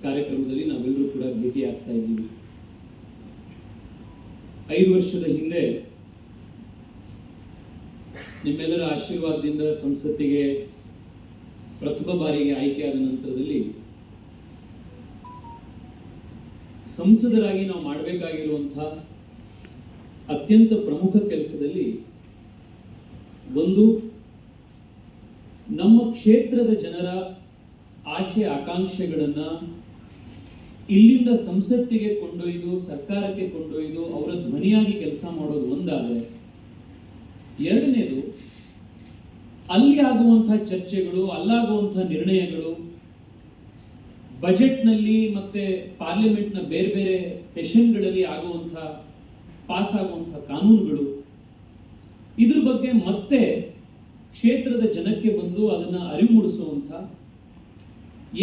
ಕಾರ್ಯಕ್ರಮದಲ್ಲಿ ನಾವೆಲ್ಲರೂ ಕೂಡ ಭೇಟಿ ಆಗ್ತಾ ಇದ್ದೀವಿ. 5 ವರ್ಷದ ಹಿಂದೆ ನಿಮ್ಮೆಲ್ಲರ ಆಶೀರ್ವಾದದಿಂದ ಸಂಸತ್ತಿಗೆ ಪ್ರಥಮ ಬಾರಿಗೆ ಆಯ್ಕೆಯಾದ ನಂತರದಲ್ಲಿ ಸಂಸದರಾಗಿ ನಾವು ಮಾಡಬೇಕಾಗಿರುವಂತಹ ಅತ್ಯಂತ ಪ್ರಮುಖ ಕೆಲಸದಲ್ಲಿ ಒಂದು, ನಮ್ಮ ಕ್ಷೇತ್ರದ ಜನರ ಆಶೆ ಆಕಾಂಕ್ಷೆಗಳನ್ನು ಇಲ್ಲಿಂದ ಸಂಸತ್ತಿಗೆ ಕೊಂಡೊಯ್ದು, ಸರ್ಕಾರಕ್ಕೆ ಕೊಂಡೊಯ್ದು ಅವರ ಧ್ವನಿಯಾಗಿ ಕೆಲಸ ಮಾಡೋದು ಒಂದಾದರೆ, ಎರಡನೇದು ಅಲ್ಲಿ ಆಗುವಂತಹ ಚರ್ಚೆಗಳು, ಅಲ್ಲಾಗುವಂತಹ ನಿರ್ಣಯಗಳು, ಬಜೆಟ್ನಲ್ಲಿ ಮತ್ತೆ ಪಾರ್ಲಿಮೆಂಟ್ನ ಬೇರೆ ಬೇರೆ ಸೆಷನ್ಗಳಲ್ಲಿ ಆಗುವಂಥ ಪಾಸ್ ಆಗುವಂಥ ಕಾನೂನುಗಳು, ಇದ್ರ ಬಗ್ಗೆ ಮತ್ತೆ ಕ್ಷೇತ್ರದ ಜನಕ್ಕೆ ಬಂದು ಅದನ್ನು ಅರಿವು ಮೂಡಿಸುವಂಥ,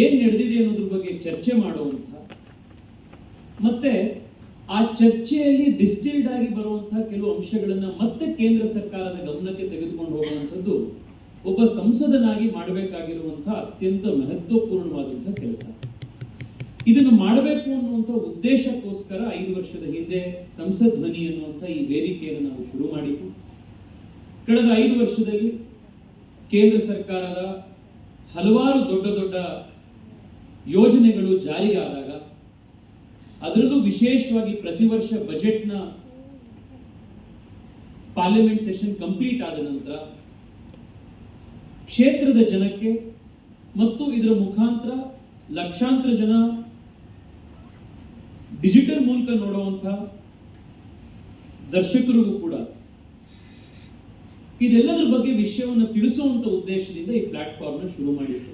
ಏನು ನಡೆದಿದೆ ಅನ್ನೋದ್ರ ಬಗ್ಗೆ ಚರ್ಚೆ ಮಾಡುವಂಥ, ಮತ್ತೆ ಆ ಚರ್ಚೆಯಲ್ಲಿ ಡಿಸ್ಟಿಲ್ಡ್ ಆಗಿ ಬರುವಂತಹ ಕೆಲವು ಅಂಶಗಳನ್ನು ಮತ್ತೆ ಕೇಂದ್ರ ಸರ್ಕಾರದ ಗಮನಕ್ಕೆ ತೆಗೆದುಕೊಂಡು ಹೋಗುವಂಥದ್ದು ಒಬ್ಬ ಸಂಸದನಾಗಿ ಮಾಡಬೇಕಾಗಿರುವಂತಹ ಅತ್ಯಂತ ಮಹತ್ವಪೂರ್ಣವಾದಂತಹ ಕೆಲಸ. ಇದನ್ನು ಮಾಡಬೇಕು ಅನ್ನುವಂಥ ಉದ್ದೇಶಕ್ಕೋಸ್ಕರ 5 ವರ್ಷದ ಹಿಂದೆ ಸಂಸತ್ ಧ್ವನಿ ಎನ್ನುವಂಥ ಈ ವೇದಿಕೆಯನ್ನು ನಾವು ಶುರು ಮಾಡಿದ್ದು. ಕಳೆದ 5 ವರ್ಷದಲ್ಲಿ ಕೇಂದ್ರ ಸರ್ಕಾರದ ಹಲವಾರು ದೊಡ್ಡ ದೊಡ್ಡ ಯೋಜನೆಗಳು ಜಾರಿಗಾದಾಗ, ಅದರಲ್ಲೂ ವಿಶೇಷವಾಗಿ ಪ್ರತಿ ವರ್ಷ ಬಜೆಟ್ನ ಪಾರ್ಲಿಮೆಂಟ್ ಸೆಷನ್ ಕಂಪ್ಲೀಟ್ ಆದ ನಂತರ ಕ್ಷೇತ್ರದ ಜನಕ್ಕೆ ಮತ್ತು ಇದರ ಮುಖಾಂತರ ಲಕ್ಷಾಂತರ ಜನ ಡಿಜಿಟಲ್ ಮೂಲಕ ನೋಡುವಂಥ ದರ್ಶಕರಿಗೂ ಕೂಡ ಇದೆಲ್ಲದರ ಬಗ್ಗೆ ವಿಷಯವನ್ನು ತಿಳಿಸುವಂತ ಉದ್ದೇಶದಿಂದ ಈ ಪ್ಲಾಟ್ಫಾರ್ಮ್ ಶುರು ಮಾಡಿತ್ತು.